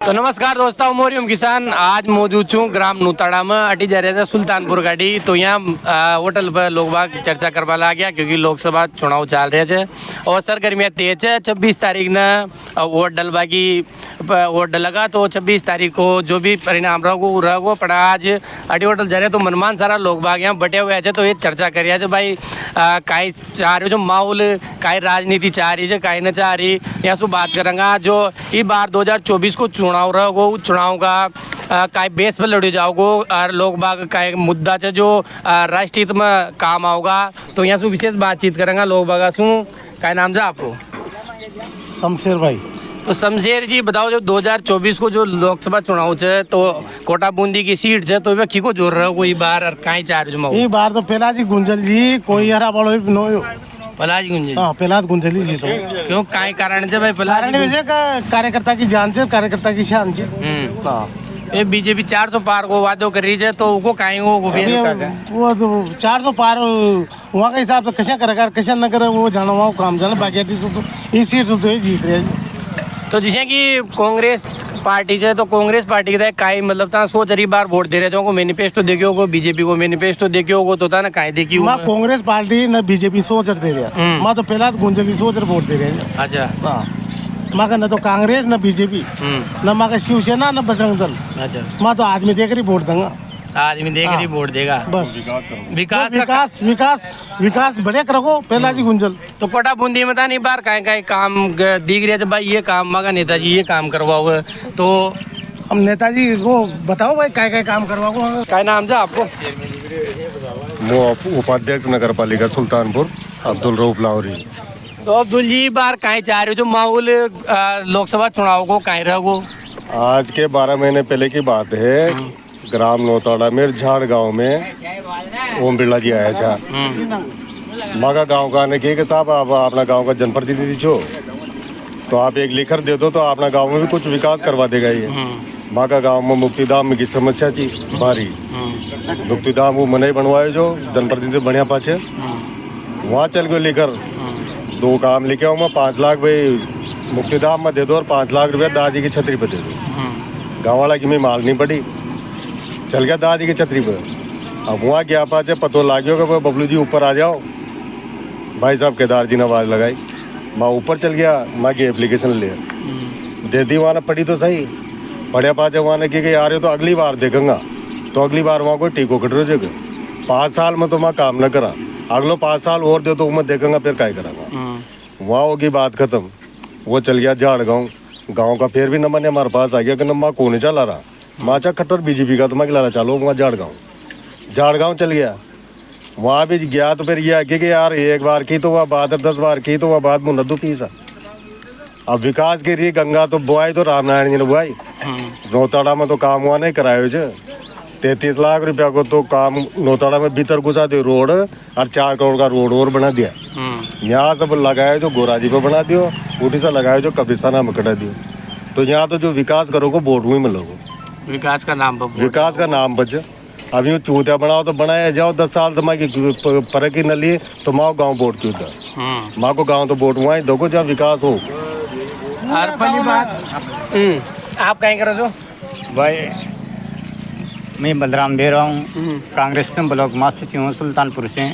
तो नमस्कार दोस्तों, मोरियम किसान आज मौजूद छूँ ग्राम नूताड़ा में। अटी जा रहे थे सुल्तानपुर गाड़ी। तो यहाँ होटल पर लोग बाग चर्चा करवा ला गया क्योंकि लोकसभा चुनाव चल रहे थे और सरगर्मियाँ तेज है। 26 तारीख ने वोट डलवा की वोट डलेगा तो 26 तारीख को जो भी परिणाम रहो पड़ा। आज अटी होटल जा रहे तो मनमान सारा लोग बाग यहाँ बटे हुए थे। तो ये चर्चा करिए जो भाई काई चाह रहे जो माहौल काई राजनीति चाह रही है काई न चाह रही, यहाँ से बात करेंगे। जो इस बार 2024 को चुनाव रहो चुनाव का काय बेस पर लड़े जाओगो और लोग बाग का मुद्दा है जो राष्ट्रीय हित में काम आओगा। तो यहाँ से विशेष बातचीत करेंगे लोग बाग शू। क्या नाम है आपको? शमशेर भाई। तो शमशेर जी बताओ, जो 2024 को जो लोकसभा चुनाव है तो कोटा बूंदी की सीट है तो व्यक्ति को जोड़ रहे हो कोई बार और कहीं चाह रहे ये बार तो पहला जी गुंजल जी कोई हरा बड़ो नो पलाज गुंजी। हाँ पहला गुंजली जी तो क्यों काय कारण है भाई? कारण वजह का कार्यकर्ता की जान से कार्यकर्ता की शान से। हाँ ये बीजेपी 400 पार को वादो कर रही है तो वो काहे वो वो तो 400 पार वहाँ का हिसाब से कशा करेगा कशा न करे वो जाना वहाँ काम जाना बाकी तो इस सीट से तो ये जीत रहे हैं। तो जैसे कि कांग्रेस पार्टी है तो कांग्रेस पार्टी का काई मतलब था सोच रही बार वोट दे रहे थे मैनिफेस्टो देखे होगो, बीजेपी को मैनिफेस्टो देखे होगो तो था ना काहे देखी माँ कांग्रेस पार्टी न बीजेपी सोच दे रहा माँ तो पहला गुंजली सोच वोट दे रहे हैं। अच्छा हाँ माँ का न तो कांग्रेस न बीजेपी न माँ का शिवसेना न बजरंग दल। अच्छा माँ तो आदमी देख रही वोट दूंगा। आदमी देख रही वोट देगा बस विकास विकास विकास विकास बढ़िया रखो पहला जी गुंजल। तो कोटा बूंदी में था नहीं बार काहे काम दिख रहा है भाई ये काम मगा नेताजी ये काम करवाओ तो हम नेताजी को बताओ भाई काय काम करवाओ। क्या नाम है आपको? उपाध्यक्ष नगर पालिका सुल्तानपुर अब्दुल रऊफ लाहौरी। तो अब्दुल जी बार काहे चाह रहे हो जो माहौल लोकसभा चुनाव को काहे रहो? आज के 12 महीने पहले की बात है। ग्राम नौताड़ा में झाड़ गांव में ओम बिरला जी आया था। मागा गांव का ने कहा कि साहब आप अपना गांव का जनप्रतिनिधि छो तो आप एक लिखर दे दो तो अपना गांव में भी कुछ विकास करवा देगा ये। मागा गांव में मुक्तिधाम की समस्या थी भारी। मुक्तिधाम वो मने बनवाए जो जनप्रतिनिधि बढ़िया पाचे वहाँ चल गए लेकर 2 काम लिखे हूँ मैं 5 लाख भाई मुक्तिधाम में दे दो और 5 लाख रुपया दादी की छतरी पे दे दो। गाँव वाला की में माल नहीं पड़ी चल गया दादी की छतरी पे। अब वहाँ क्या पाचे पतो लाग्यो कि बबलू जी ऊपर आ जाओ। भाई साहब केदार जी ने आवाज़ लगाई मैं ऊपर चल गया। माँ की एप्लीकेशन ले दे दी वहाँ ने पढ़ी तो सही पढ़िया पाचे वहाँ ने कि यार तो अगली बार देखूंगा तो अगली बार वहाँ कोई टीको कट रोजेगा 5 साल में तो मैं काम न करा अगलो 5 साल और दे तो मैं देखूंगा फिर क्या करांगा। वहाँ होगी बात खत्म। वो चल गया झाड़ गाँव का फिर भी नंबर हमारे पास आ गया कि माँ कौन चला रहा माचा खट्टर बीजेपी का तो मैं खिला रहा चालो वहाँ झाड़ गाँव चल गया। वहाँ भी गया तो फिर ये आगे कि यार एक बार की तो वह बात 10 बार की तो वह बात मुँह नद्दू पीसा। अब विकास के लिए गंगा तो बुआई तो रामनारायण जी ने बुआई नौताड़ा में तो काम हुआ नहीं करायो जो 33 लाख रुपया को तो काम नौताड़ा में भीतर घुसा दियो रोड और 4 करोड़ का रोड और बना दिया। यहाँ सब लगाया जो गोराजी पे बना दियो उठी से लगाया जो कब्रिस्ताना में कटा दियो। तो यहाँ तो जो विकास करोगे वोट में मिलोगे विकास का नाम बच। अब यूँ चूतिया बनाओ तो बनाया जाओ 10 साल तो माँ की परख ही न लिए तो माँ गाँव वोट क्यों था माँ को गाँव तो वोट वहाँ ही दोगे जहाँ विकास हो। और पहली बात आप कहीं करो जो भाई मैं बलराम दे रहा हूँ कांग्रेस से ब्लॉक महासचिव हूँ सुल्तानपुर से।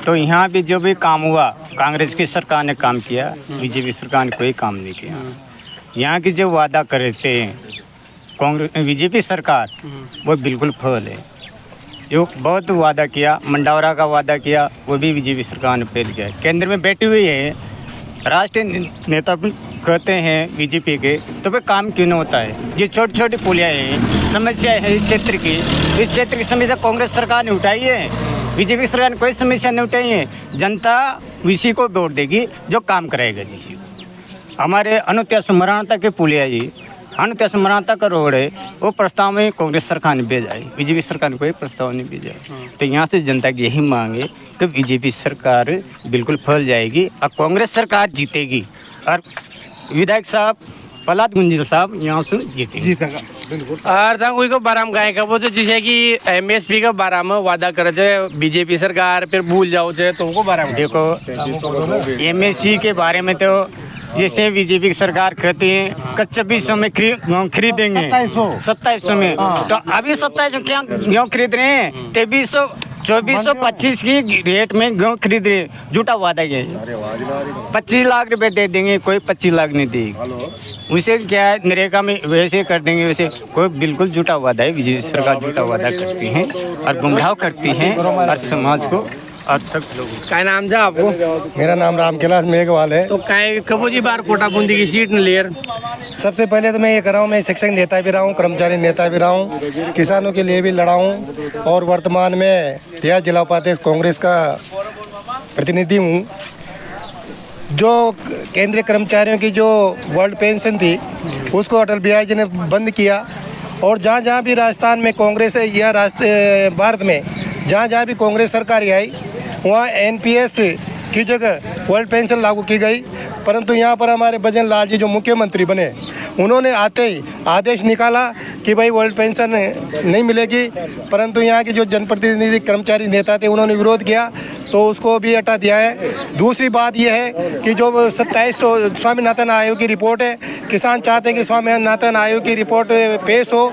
तो यहाँ भी जो भी काम हुआ कांग्रेस की सरकार ने काम किया बीजेपी सरकार ने कोई काम नहीं किया। यहाँ की जो वादा करते हैं कांग्रेस बीजेपी सरकार वो बिल्कुल फेल है। जो बहुत वादा किया मंडावरा का वादा किया वो भी बीजेपी सरकार ने फेल किया। केंद्र में बैठी हुई है राष्ट्रीय नेता भी कहते हैं बीजेपी के तो फिर काम क्यों नहीं होता है? जो छोटी छोटी पुलियाँ हैं समस्या है इस क्षेत्र की समस्या कांग्रेस सरकार ने उठाई है बीजेपी सरकार ने कोई समस्या नहीं उठाई है। जनता इसी को वोट देगी जो काम कराएगा जिसी को। हमारे अनुत्या सुमराणता के पुलिया जी अनुत्या सुमराणता का रोड है वो प्रस्ताव में कांग्रेस सरकार ने भेजा है बीजेपी सरकार ने कोई प्रस्ताव नहीं भेजा है। तो यहाँ से जनता की यही मांग है कि बीजेपी सरकार बिल्कुल फैल जाएगी और कांग्रेस सरकार जीतेगी और विधायक साहब प्रहलाद गुंजल साहब यहाँ से जीतेगा बिल्कुल। और कोई को बाराम गाय का वो जिसे कि MSP का बारा में वादा करे थे बीजेपी सरकार फिर भूल जाओ चे तो उनको बारा में देखो MSC के बारे में तो जैसे बीजेपी की सरकार कहती है कि 2600 में खरीदेंगे 2700 में, तो अभी 2700 क्या गेहूँ खरीद रहे हैं? 2300 2400 25 की रेट में गेहूँ खरीद रहे हैं। झूठा वादा है। 25 लाख रुपए दे देंगे, कोई 25 लाख नहीं देगी। उसे क्या है, नरेगा में वैसे कर देंगे, वैसे कोई बिल्कुल झूठा वादा है। बीजेपी सरकार झूठा वादा करती है और गुमराह करती है और समाज को और सब लोगों। काय नाम जा आपको? मेरा नाम राम कैलाश मेघवाल है। तो काय कबो जी बार कोटा बूंदी की सीट न लेर? सबसे पहले तो मैं ये कर रहा हूँ, मैं शिक्षक नेता भी रहा हूँ, कर्मचारी नेता भी रहा हूँ, किसानों के लिए भी लड़ा हूँ और वर्तमान में देहात जिला उपाध्यक्ष कांग्रेस का प्रतिनिधि हूँ। जो केंद्रीय कर्मचारियों की जो वर्ल्ड पेंशन थी उसको अटल बिहारी जी ने बंद किया और जहाँ जहाँ भी राजस्थान में कांग्रेस या भारत में जहाँ जहाँ भी कांग्रेस सरकार आई वहाँ एनपीएस की जगह वर्ल्ड पेंशन लागू की गई। परंतु यहाँ पर हमारे भजन लाल जी जो मुख्यमंत्री बने उन्होंने आते ही आदेश निकाला कि भाई वर्ल्ड पेंशन नहीं मिलेगी। परंतु यहाँ के जो जनप्रतिनिधि कर्मचारी नेता थे उन्होंने विरोध किया तो उसको भी हटा दिया है। दूसरी बात यह है कि जो 2700 स्वामीनाथन आयोग की रिपोर्ट है, किसान चाहते हैं कि स्वामीनाथन आयोग की रिपोर्ट पेश हो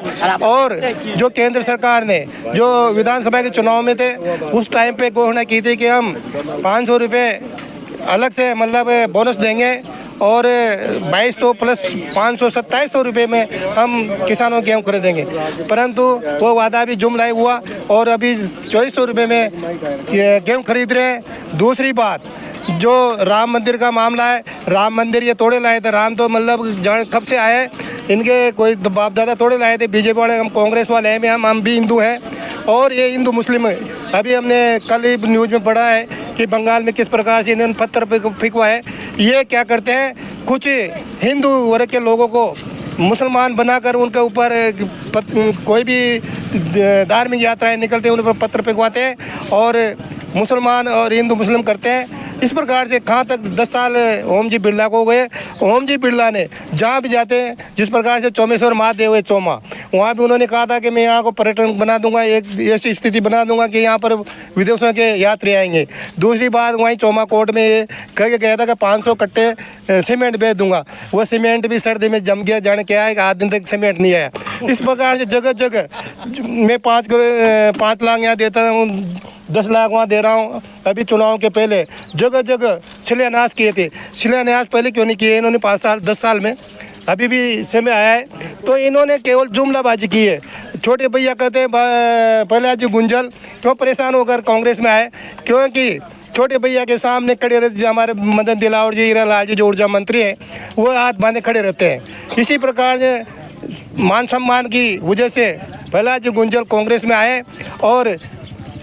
और जो केंद्र सरकार ने जो विधानसभा के चुनाव में थे उस टाइम पे घोषणा की थी कि हम 500 रुपये अलग से मतलब बोनस देंगे और 2200 प्लस 500 2700 रुपये में हम किसानों के गेहूँ खरीदेंगे, परंतु वो वादा भी जुमला हुआ और अभी 2400 रुपये में गेहूँ खरीद रहे हैं। दूसरी बात जो राम मंदिर का मामला है, राम मंदिर ये तोड़े लाए थे। राम तो मतलब जान कब से आए, इनके कोई बाप दादा तोड़े लाए थे। बीजेपी वाले, हम कांग्रेस वाले हैं, हम भी हिंदू हैं और ये हिंदू मुस्लिम है। अभी हमने कल ही न्यूज़ में पढ़ा है कि बंगाल में किस प्रकार से इन्होंने पत्थर फेंकवा है। ये क्या करते हैं, कुछ हिंदू वर्ग के लोगों को मुसलमान बनाकर उनके ऊपर कोई भी धार्मिक यात्राएं निकलते हैं उन पर पत्थर फेंकवाते हैं और मुसलमान और हिंदू मुस्लिम करते हैं। इस प्रकार से कहाँ तक 10 साल ओम जी बिरला को हो गए। ओम जी बिरला ने जहाँ भी जाते हैं, जिस प्रकार से चौमेश्वर महादेव है चौमा, वहाँ भी उन्होंने कहा था कि मैं यहाँ को पर्यटन बना दूंगा, एक ऐसी स्थिति बना दूंगा कि यहाँ पर विदेशों के यात्री आएंगे। दूसरी बात वहीं चौमा कोर्ट में ये कह के गया था कि 500 कट्टे सीमेंट बेच दूंगा। वो सीमेंट भी सर्दी में जम गया, जाने क्या है कि 8 दिन तक सीमेंट नहीं आया। इस प्रकार से जगह जगह मैं 5 लाख यहाँ देता हूँ, 10 लाख वहाँ दे रहा हूँ। अभी चुनाव के पहले जगह जगह शिलान्यास किए थे। शिलान्यास पहले क्यों नहीं किए इन्होंने? 5 साल 10 साल में अभी भी समय आया है तो इन्होंने केवल जुमलाबाजी की है। छोटे भैया कहते हैं प्रहलाद जी गुंजल क्यों परेशान होकर कांग्रेस में आए? क्योंकि छोटे भैया के सामने खड़े रहते हमारे मदन दिलावर जी, हीरा लाल जी जो ऊर्जा मंत्री हैं, वो हाथ बांधे खड़े रहते हैं। इसी प्रकार से मान सम्मान की वजह से प्रहलाद जी गुंजल कांग्रेस में आए और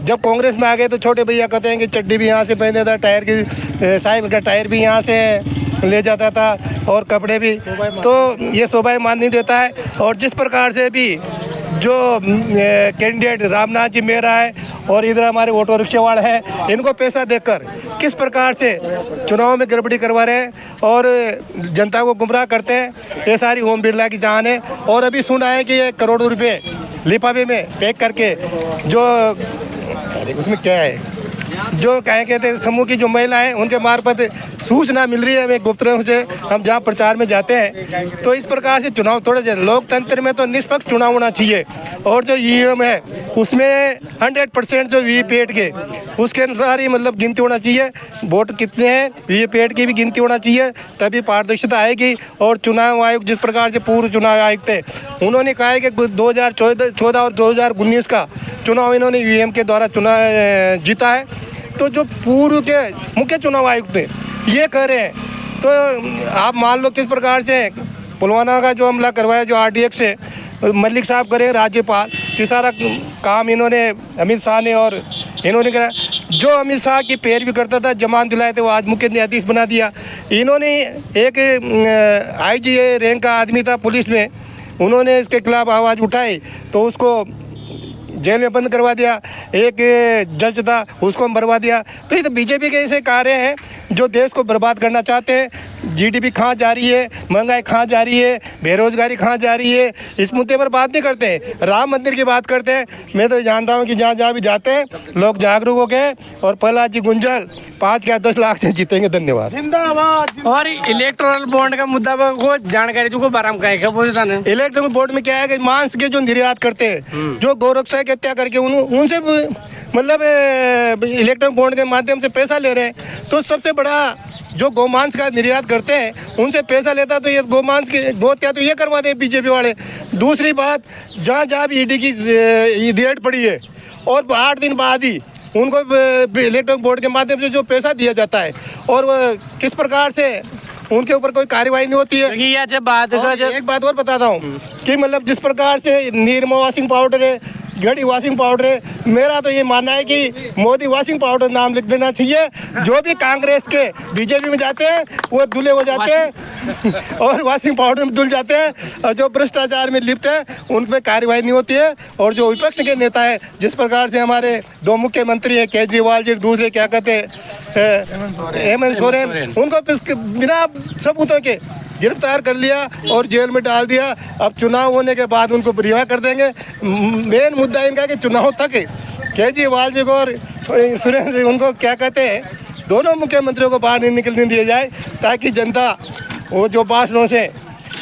जब कांग्रेस में आ गए तो छोटे भैया कहते हैं कि चड्डी भी यहाँ से पहनता था, टायर की साइकिल का टायर भी यहाँ से ले जाता था और कपड़े भी, तो ये शोभायमान नहीं देता है। और जिस प्रकार से भी जो कैंडिडेट रामनाथ जी मेहरा है और इधर हमारे ऑटो रिक्शे वाले हैं, इनको पैसा देकर किस प्रकार से चुनाव में गड़बड़ी करवा रहे हैं और जनता को गुमराह करते हैं, ये सारी ओम बिरला की जान है। और अभी सुना है कि ये करोड़ों रुपए लिफाफे में पैक करके जो उसमें क्या है जो कहें कहते हैं समूह की जो महिलाएं उनके मार्फत सूचना मिल रही है हमें गुप्त रूप से, हम जहां प्रचार में जाते हैं। तो इस प्रकार से चुनाव थोड़े लोकतंत्र में तो निष्पक्ष चुनाव होना चाहिए और जो ईवीएम है उसमें 100% जो वीवीपैट के उसके अनुसार ही मतलब गिनती होना चाहिए। वोट कितने हैं वीवीपैट की भी गिनती होना चाहिए, तभी पारदर्शिता आएगी। और चुनाव आयोग जिस प्रकार से पूर्व चुनाव आयुक्त थे उन्होंने कहा है कि 2014 और 2019 का चुनाव इन्होंने ईवीएम के द्वारा जीता है। तो जो पूर्व के मुख्य चुनाव आयुक्त थे ये कह रहे हैं, तो आप मान लो किस प्रकार से पुलवामा का जो हमला करवाया जो RDX से मलिक साहब करें राज्यपाल, ये सारा काम इन्होंने अमित शाह ने और इन्होंने करा। जो अमित शाह की पैरवी करता था, जमान दिलाए थे, वो आज मुख्य न्यायाधीश बना दिया। इन्होंने एक IG रैंक का आदमी था पुलिस में, उन्होंने इसके खिलाफ आवाज़ उठाई तो उसको जेल में बंद करवा दिया। एक जज था उसको मरवा दिया। तो ये तो बीजेपी के ऐसे कार्य हैं जो देश को बर्बाद करना चाहते हैं। जीडीपी कहाँ जा रही है, महंगाई कहाँ जा रही है, बेरोजगारी कहाँ जा रही है, इस मुद्दे पर बात नहीं करते। राम मंदिर की बात करते हैं। मैं तो जानता हूँ कि जहाँ जहाँ भी जाते हैं लोग जागरूक हो गए और प्रहलाद जी गुंजल 5 या 10 लाख से जीतेंगे। धन्यवाद। जिंदाबाद। और इलेक्टोरल बॉन्ड का मुद्दा पर को जानकारी जो को बाराम का है बोलता ना इलेक्ट्रॉनिक बोर्ड में क्या है कि मांस के जो निर्यात करते हैं, जो गोरक्षा की हत्या करके उनसे मतलब इलेक्ट्रॉनिक बोर्ड के माध्यम से पैसा ले रहे हैं। तो सबसे बड़ा जो गोमांस का निर्यात करते हैं उनसे पैसा लेता, तो ये गोमांस की गोहत्या तो ये करवाते हैं बीजेपी वाले। दूसरी बात, जहाँ जहाँ भी ईडी की रेड पड़ी है और 8 दिन बाद ही उनको इलेक्ट्रॉनिक बोर्ड के माध्यम से जो पैसा दिया जाता है और वो किस प्रकार से उनके ऊपर कोई कार्रवाई नहीं होती है। क्योंकि ये जब बात और एक बात और बताता हूँ कि मतलब जिस प्रकार से निरमा वॉशिंग पाउडर है, घड़ी वॉशिंग पाउडर है, मेरा तो ये मानना है कि मोदी वॉशिंग पाउडर नाम लिख देना चाहिए। जो भी कांग्रेस के बीजेपी में जाते हैं वो धुले हो जाते हैं और वॉशिंग पाउडर में धुल जाते हैं, और जो भ्रष्टाचार में लिप्त हैं उन पर कार्रवाई नहीं होती है। और जो विपक्ष के नेता है, जिस प्रकार से हमारे 2 मुख्यमंत्री हैं केजरीवाल जी, दूसरे क्या कहते हैं हेमंत सोरेन, उनको बिना सबूतों के गिरफ्तार कर लिया और जेल में डाल दिया। अब चुनाव होने के बाद उनको रिहा कर देंगे। मेन मुद्दा इनका कि चुनाव तक केजरीवाल जी को और सुरेंद्र जी उनको क्या कहते हैं, दोनों मुख्यमंत्रियों को बाहर नहीं निकलने दिया जाए, ताकि जनता वो जो भाषणों से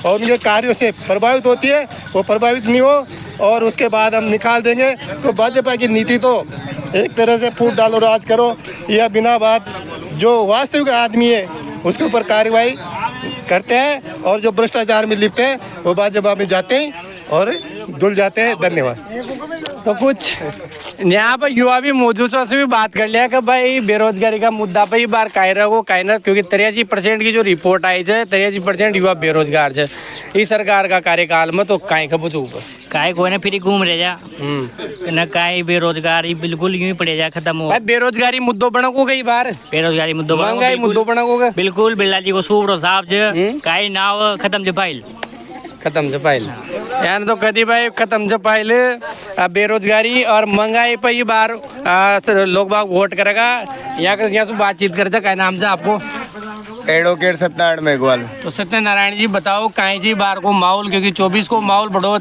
और उनके कार्यों से प्रभावित होती है वो प्रभावित नहीं हो, और उसके बाद हम निकाल देंगे। तो भाजपा की नीति तो एक तरह से फूट डालो राज करो, या बिना बात जो वास्तविक आदमी है उसके ऊपर कार्रवाई करते हैं, और जो भ्रष्टाचार में लिप्त हैं वो भाजपा में जाते हैं और धुल जाते हैं। धन्यवाद। तो कुछ यहाँ पर युवा भी मौजूद से भी बात कर लिया कि भाई बेरोजगारी का मुद्दा पर ही बार कायरा को कायना, क्योंकि 83% की जो रिपोर्ट आई है 83% युवा बेरोजगार है इस सरकार का कार्यकाल में। तो काय का पूछो काय को ना फिर घूम रहे जा न काय बेरोजगारी बिल्कुल यूं ही पड़े जा खत्म हो। भाई बेरोजगारी मुद्दों बना को गई बार, बेरोजगारी मुद्दों महंगाई मुद्दों बना को बिल्कुल बिल्ला जी को सूबरो साहब जे काय नाव खत्म जे फाइल खत्म से पहले यानी तो कदी भाई खत्म से पहले बेरोजगारी और महंगाई पर ही बार लोग बाग वोट करेगा। यहाँ से बातचीत करते क्या नाम से आपको? एडवोकेट सत्यनारायण मेघवाल। तो सत्यनारायण जी बताओ काहे जी बार को माहौल, क्योंकि 24 को माहौल बड़ो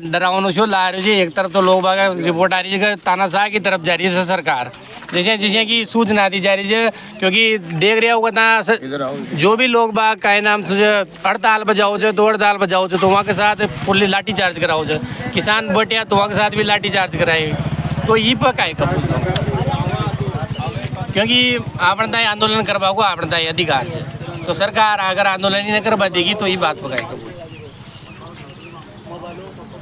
डरावनो शो ला रही है। एक तरफ तो लोग बाग रिपोर्ट आ रही है तानाशाह की तरफ जा रही है सरकार, जैसे कि सूचना दी जा रही है, क्योंकि देख रहे होगा ना जो भी लोग बाग काहे नाम से हड़ताल बजाओ जो तो हड़ताल बजाओ जो तो वहाँ के साथ पुलिस लाठी चार्ज कराओ जो, किसान बटिया तो वहाँ के साथ भी लाठी चार्ज कराए। तो ये पर काय कपूर, क्योंकि आपने आंदोलन करवाओ आपने अधिकार है, तो सरकार अगर आंदोलन ही नहीं करवा देगी तो ये बात पकाए कपूर।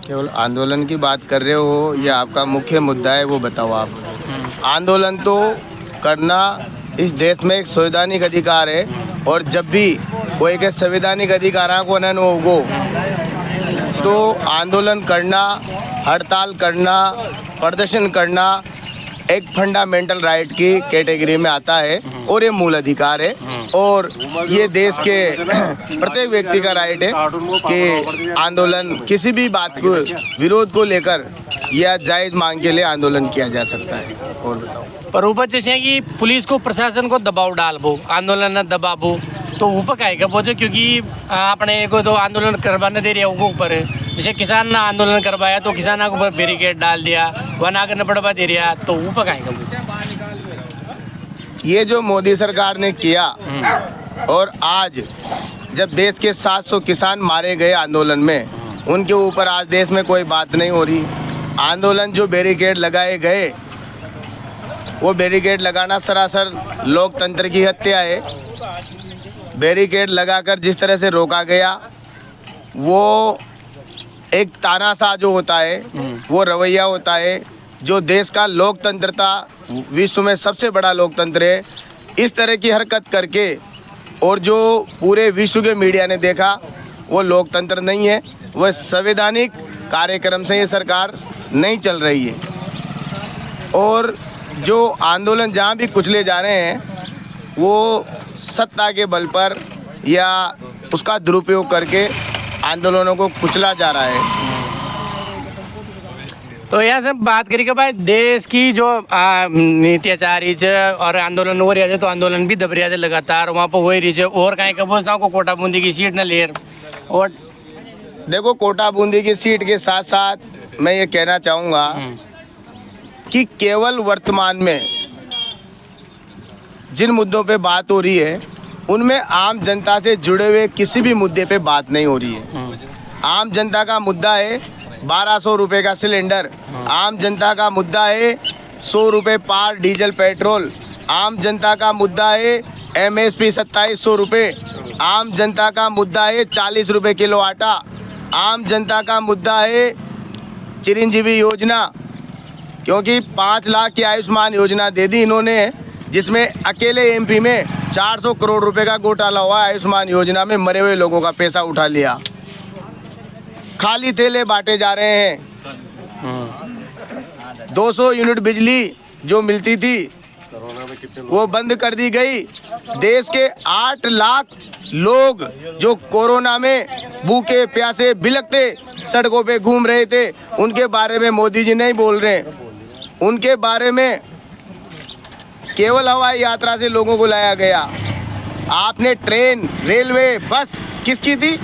केवल आंदोलन की बात कर रहे हो या आपका मुख्य मुद्दा है वो बताओ आप। आंदोलन तो करना इस देश में एक संवैधानिक अधिकार है, और जब भी कोई के संवैधानिक अधिकारों को न होगो तो आंदोलन करना, हड़ताल करना, प्रदर्शन करना एक फंडामेंटल राइट की कैटेगरी में आता है और ये मूल अधिकार है। और ये देश के प्रत्येक व्यक्ति का राइट है कि आंदोलन किसी भी बात को विरोध को लेकर या जायज़ मांग के लिए आंदोलन किया जा सकता है। और बताओ पर ऊपर जैसे कि पुलिस को प्रशासन को दबाव डालबो, आंदोलन न दबाबो, तो ऊपर का है बोझे, क्योंकि अपने को तो आंदोलन करवाने दे रहे उनको ऊपर। जैसे किसान ने आंदोलन करवाया तो किसानों के ऊपर बैरिकेड डाल दिया, वन आगे न बढ़वा दे रहा, तो ऊपर का है। ये जो मोदी सरकार ने किया, और आज जब देश के 700 किसान मारे गए आंदोलन में, उनके ऊपर आज देश में कोई बात नहीं हो रही। आंदोलन जो बैरिकेड लगाए गए, वो बैरिकेड लगाना सरासर लोकतंत्र की हत्या है। बैरिकेड लगाकर जिस तरह से रोका गया, वो एक तानाशाह जो होता है वो रवैया होता है, जो देश का लोकतंत्रता विश्व में सबसे बड़ा लोकतंत्र है, इस तरह की हरकत करके, और जो पूरे विश्व के मीडिया ने देखा वो लोकतंत्र नहीं है, वह संवैधानिक कार्यक्रम से ये सरकार नहीं चल रही है। और जो आंदोलन जहाँ भी कुचले जा रहे हैं वो सत्ता के बल पर या उसका दुरुपयोग करके आंदोलनों को कुचला जा रहा है। तो यहाँ से बात करी कि भाई देश की जो नीति आचारी और आंदोलन हो रहा है, तो आंदोलन भी दब रहा है लगातार वहाँ पर हो रही है। और कहीं का बोलता हूँ को कोटा बूंदी की सीट न ले। और देखो, कोटा बूंदी की सीट के साथ साथ मैं ये कहना चाहूँगा कि केवल वर्तमान में जिन मुद्दों पे बात हो रही है उनमें आम जनता से जुड़े हुए किसी भी मुद्दे पे बात नहीं हो रही है। आम जनता का मुद्दा है 1200 रुपये का सिलेंडर, आम जनता का मुद्दा है 100 रुपये पार डीजल पेट्रोल, आम जनता का मुद्दा है MSP 2700 रुपये, आम जनता का मुद्दा है 40 रुपये किलो आटा, आम जनता का मुद्दा है चिरंजीवी योजना, क्योंकि 5 लाख की आयुष्मान योजना दे दी इन्होंने, जिसमें अकेले MP में 400 करोड़ रुपए का घोटाला हुआ। आयुष्मान योजना में मरे हुए लोगों का पैसा उठा लिया, खाली थैले बांटे जा रहे हैं। 200 यूनिट बिजली जो मिलती थी वो बंद कर दी गई। देश के 8 लाख लोग जो कोरोना में भूखे प्यासे बिलखते सड़कों पे घूम रहे थे, उनके बारे में मोदी जी नहीं बोल रहे। उनके बारे में केवल हवाई यात्रा से लोगों को लाया गया। आपने ट्रेन, रेलवे, बस किसकी थी?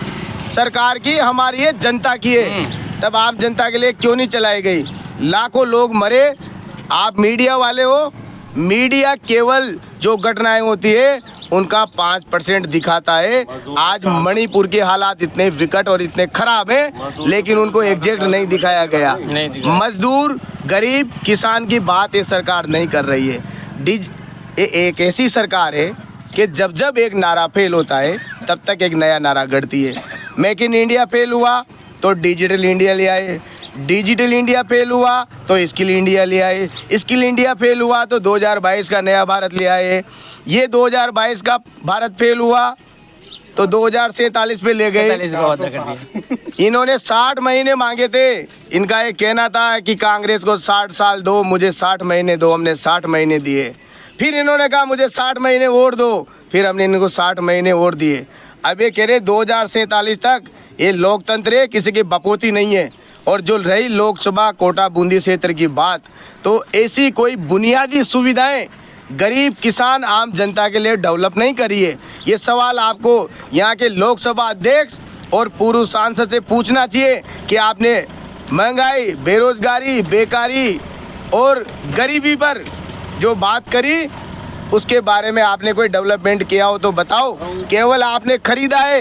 सरकार की, हमारी है, जनता की है। तब आम जनता के लिए क्यों नहीं चलाई गई? लाखों लोग मरे। आप मीडिया वाले हो, मीडिया केवल जो घटनाएं होती है उनका 5% दिखाता है। आज मणिपुर के हालात इतने विकट और इतने खराब हैं, लेकिन उनको एग्जैक्ट नहीं दिखाया गया। मजदूर, गरीब, किसान की बात ये सरकार नहीं कर रही है। एक ऐसी सरकार है कि जब जब एक नारा फेल होता है तब तक एक नया नारा गढ़ती है। मेक इन इंडिया फेल हुआ तो डिजिटल इंडिया ले आए, डिजिटल इंडिया फेल हुआ तो स्किल इंडिया ले आए, स्किल इंडिया फेल हुआ तो 2022 का नया भारत ले आए। ये 2022 का भारत फेल हुआ तो 2047 पे ले गए। इन्होंने 60 महीने मांगे थे। इनका ये कहना था कि कांग्रेस को 60 साल दो, मुझे 60 महीने दो। हमने 60 महीने दिए। फिर इन्होंने कहा मुझे 60 महीने वोट दो, फिर हमने इनको 60 महीने वोट दिए। अब ये कह रहे 2047 तक। ये लोकतंत्र है, किसी की बपोती नहीं है। और जो रही लोकसभा कोटा बूंदी क्षेत्र की बात, तो ऐसी कोई बुनियादी सुविधाएं गरीब, किसान, आम जनता के लिए डेवलप नहीं करी है। ये सवाल आपको यहाँ के लोकसभा अध्यक्ष और पूर्व सांसद से पूछना चाहिए कि आपने महंगाई, बेरोजगारी, बेकारी और गरीबी पर जो बात करी, उसके बारे में आपने कोई डेवलपमेंट किया हो तो बताओ। केवल आपने खरीदा है,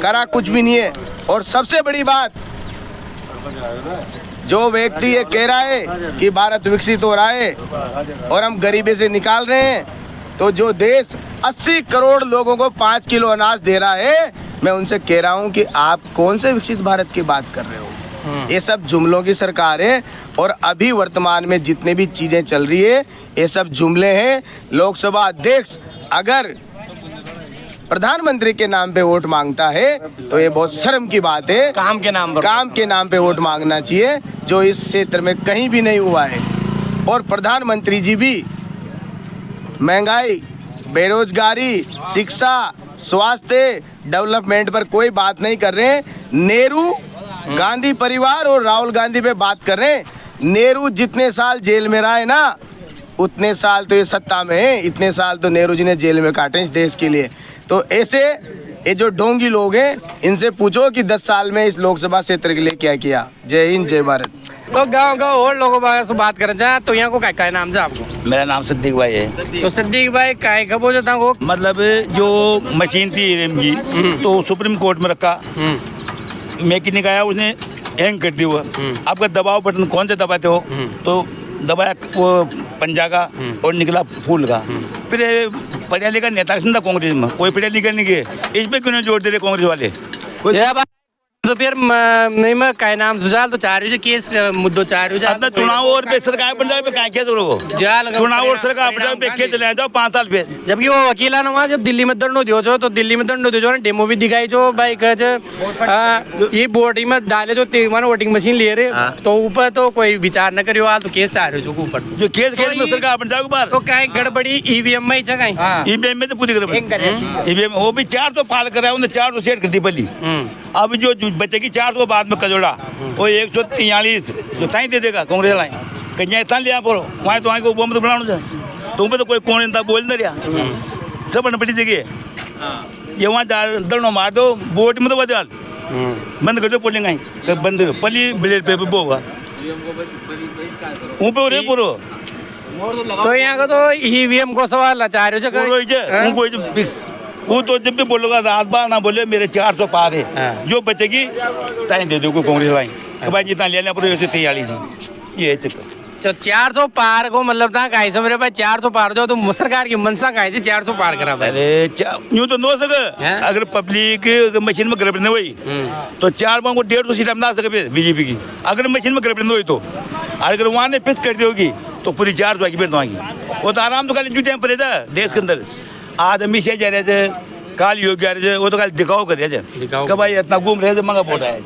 करा कुछ भी नहीं है। और सबसे बड़ी बात, जो व्यक्ति ये कह रहा है कि भारत विकसित हो रहा है और हम गरीबी से निकाल रहे हैं, तो जो देश 80 करोड़ लोगों को 5 किलो अनाज दे रहा है, मैं उनसे कह रहा हूं कि आप कौन से विकसित भारत की बात कर रहे हो? ये सब जुमलों की सरकार है। और अभी वर्तमान में जितने भी चीज़ें चल रही है ये सब जुमले हैं। लोकसभा अध्यक्ष अगर प्रधानमंत्री के नाम पे वोट मांगता है तो ये बहुत शर्म की बात है। काम के नाम पर, काम के नाम पे वोट मांगना चाहिए, जो इस क्षेत्र में कहीं भी नहीं हुआ है। और प्रधानमंत्री जी भी महंगाई, बेरोजगारी, शिक्षा, स्वास्थ्य, डेवलपमेंट पर कोई बात नहीं कर रहे हैं। नेहरू, गांधी परिवार और राहुल गांधी पे बात कर रहे हैं। नेहरू जितने साल जेल में रहा है ना, उतने साल तो ये सत्ता में है। इतने साल तो नेहरू जी ने जेल में काटे इस देश के लिए। तो ऐसे ये जो ढोंगी लोग हैं, इनसे पूछो कि 10 साल में इस लोकसभा क्षेत्र के लिए क्या किया। जय हिंद, जय भारत। तो गाँव और लोगों से बात करें जाए तो यहाँ को क्या नाम से आपको? मेरा नाम सिद्दीक भाई है। तो सिद्दीक भाई काय खबो जाता वो, मतलब जो मशीन थी ईवीएम की, तो सुप्रीम कोर्ट में रखा, मैकेनिक आया, उसने हैंग कर दी। हुआ आपका दबाव बटन कौन से दबाते हो, तो दबाया वो पंजा का और निकला फूल का। फिर पढ़ा लिखा नेता था कांग्रेस में, कोई पढ़ा लिखा नहीं गए। इस पे क्यों जोर दे रहे कांग्रेस वाले? तो फिर नहीं मैं काय नाम सुझाव तो चाह रही हूँ केस मुद्दों चाह रही हूँ। चुनाव और पे सरकार बन जाए पे क्या क्या करो? चुनाव और सरकार बन जाए पे क्या चले जाओ 5 साल पे। जबकि वो वकील आना वहाँ जब दिल्ली में दंडो दियो जो, तो दिल्ली में दंडो दियो ना, डेमो भी दिखाई जो भाई कह ये वोटिंग में डाले जो तेवन वोटिंग मशीन ले रहे, तो ऊपर तो कोई विचार न करियो, तो केस चाह रहे हो जो ऊपर जो केस में सरकार बन जाओ बार। तो क्या गड़बड़ी ईवीएम में ही ईवीएम में तो पूरी गड़बड़ी। ईवीएम वो भी 400 फाल कराया, उन्हें 400 सेट कर दी पहली। अब जो बच्चे की 400 बाद में कजोड़ा वो 143 जो ताई दे देगा कांग्रेस लाई कहीं इतना लिया पर वहाँ तो वहाँ को बम तो बनाना चाहिए तुम पे तो कोई कौन इंता बोल नहीं रहा सब बड़ी जगह ये वहाँ दड़ों मार दो बोट में तो बदल बंद कर दो पोलिंग बंद पली ब्लेड पे होगा ऊपर पूरा तो यहाँ का तो ईवीएम को सवाल लाचार उनको फिक्स वो तो जब भी बोलोगा रात बार ना बोले मेरे 400 पार है जो बचेगी ताई दे दो को कांग्रेस लाई कि भाई जितना ले लेना पूरे 143 ये चक्कर तो 400 पार को मतलब था काहे समझ रहे भाई 400 पार जो तो सरकार की मनसा काहे थी 400 पार करा भाई अरे यूं तो नो सके अगर पब्लिक मशीन में गड़बड़ी नहीं हुई तो 4 बार को 150 सीट हम ला सके बीजेपी की अगर मशीन में गड़बड़ी नहीं हुई तो अगर वहाँ ने फिक्स कर दी होगी तो पूरी 400 की फिर वहाँ वो तो आराम तो खाली जो टाइम पर रहता देश के अंदर आज अमित शाह जा रहे थे काल योगी आ रहे थे वो तो खाली दिखाओ कर रहे थे कि भाई इतना घूम रहे थे मंगा वोट आया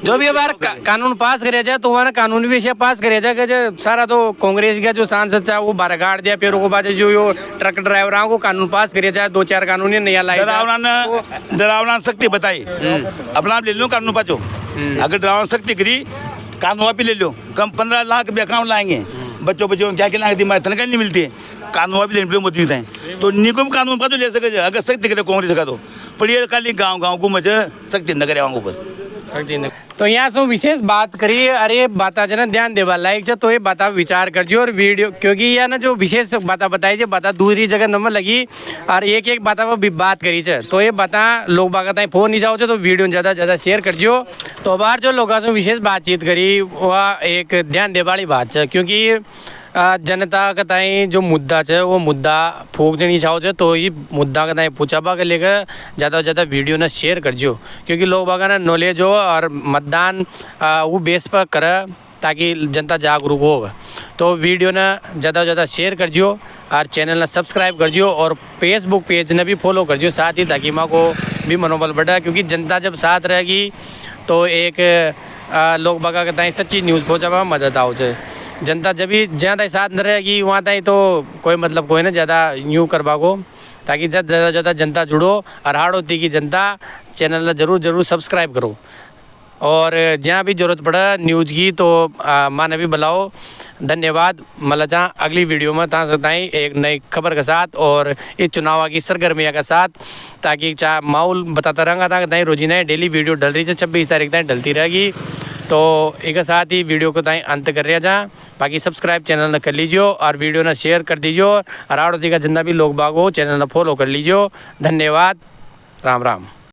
जो भी बार कानून पास करे जाए तो वहाँ कानून भी ऐसे पास करे जाए कि जो सारा तो कांग्रेस का जो सांसद था वो बारह गाड़ दिया फिर बाद जो यो ट्रक ड्राइवरों को कानून पास करे जाए 2-4 कानून नया लाए डरावना शक्ति बताई अपना ले लो कानून पाचो अगर डरावना शक्ति करी कानून वापस ले लो कम 15 लाख भी अकाउंट लाएंगे बच्चों क्या क्या दी तनख्वाह नहीं मिलती है कानून भी लेने मोदी है तो निगम कानून पाचो ले सके अगर शक्ति करे कांग्रेस का तो पर ये खाली गाँव घूमे शक्ति न करे ऊपर तो यहाँ से विशेष बात करी अरे बाता जना ध्यान देवा लायक तो ये बाता विचार कर जो और वीडियो क्योंकि यह ना जो विशेष बाता बताई जो बाता दूसरी जगह नंबर लगी और एक बाता पर बात करी तो ये बाता लोग बात फोन नहीं जाओ तो वीडियो ज़्यादा शेयर कर जो तो बार जो लोगों से विशेष बातचीत करी वह एक ध्यान दे वाली बात है क्योंकि जनता का ताई जो मुद्दा है वो मुद्दा फूक देनी चाहो तो ये मुद्दा का ताई पूछा बा के लेकर ज़्यादा से ज़्यादा वीडियो ना शेयर कर जो क्योंकि लोग बागा ना नॉलेज हो और मतदान वो बेस पर कर ताकि जनता जागरूक हो तो वीडियो ना ज़्यादा से ज़्यादा शेयर कर जो और चैनल ना सब्सक्राइब कर जो और फेसबुक पेज ने भी फॉलो कर जो साथ ही ताकि माँ को भी मनोबल बढ़ा क्योंकि जनता जब साथ रहेगी तो एक लोग बागा के ताई सच्ची न्यूज़ पहुँचा मदद आओ जनता जब भी ज़्यादा साथ न रहेगी वहाँ तक तो कोई मतलब कोई ना ज़्यादा यूँ करवा को ताकि ज़्यादा ज़्यादा जनता जुड़ो और हाड़ होती कि जनता चैनल जरूर सब्सक्राइब करो और जहाँ भी ज़रूरत पड़े न्यूज़ की तो माने भी बुलाओ धन्यवाद मतलब जहाँ अगली वीडियो में तहाँ सकता है एक नई खबर के साथ और इस चुनाव की सरगर्मियाँ के साथ ताकि चाहे माहौल बताता रहेगा था कि रोजीना डेली वीडियो डल रही है 26 तारीख तक डलती रहेगी तो एक साथ ही वीडियो को ताई अंत कर रहा जा बाकी सब्सक्राइब चैनल न कर लीजिए और वीडियो न शेयर कर दीजिए और आड़ोती का जितना भी लोग बाग हो चैनल न फॉलो कर लीजिए धन्यवाद राम राम।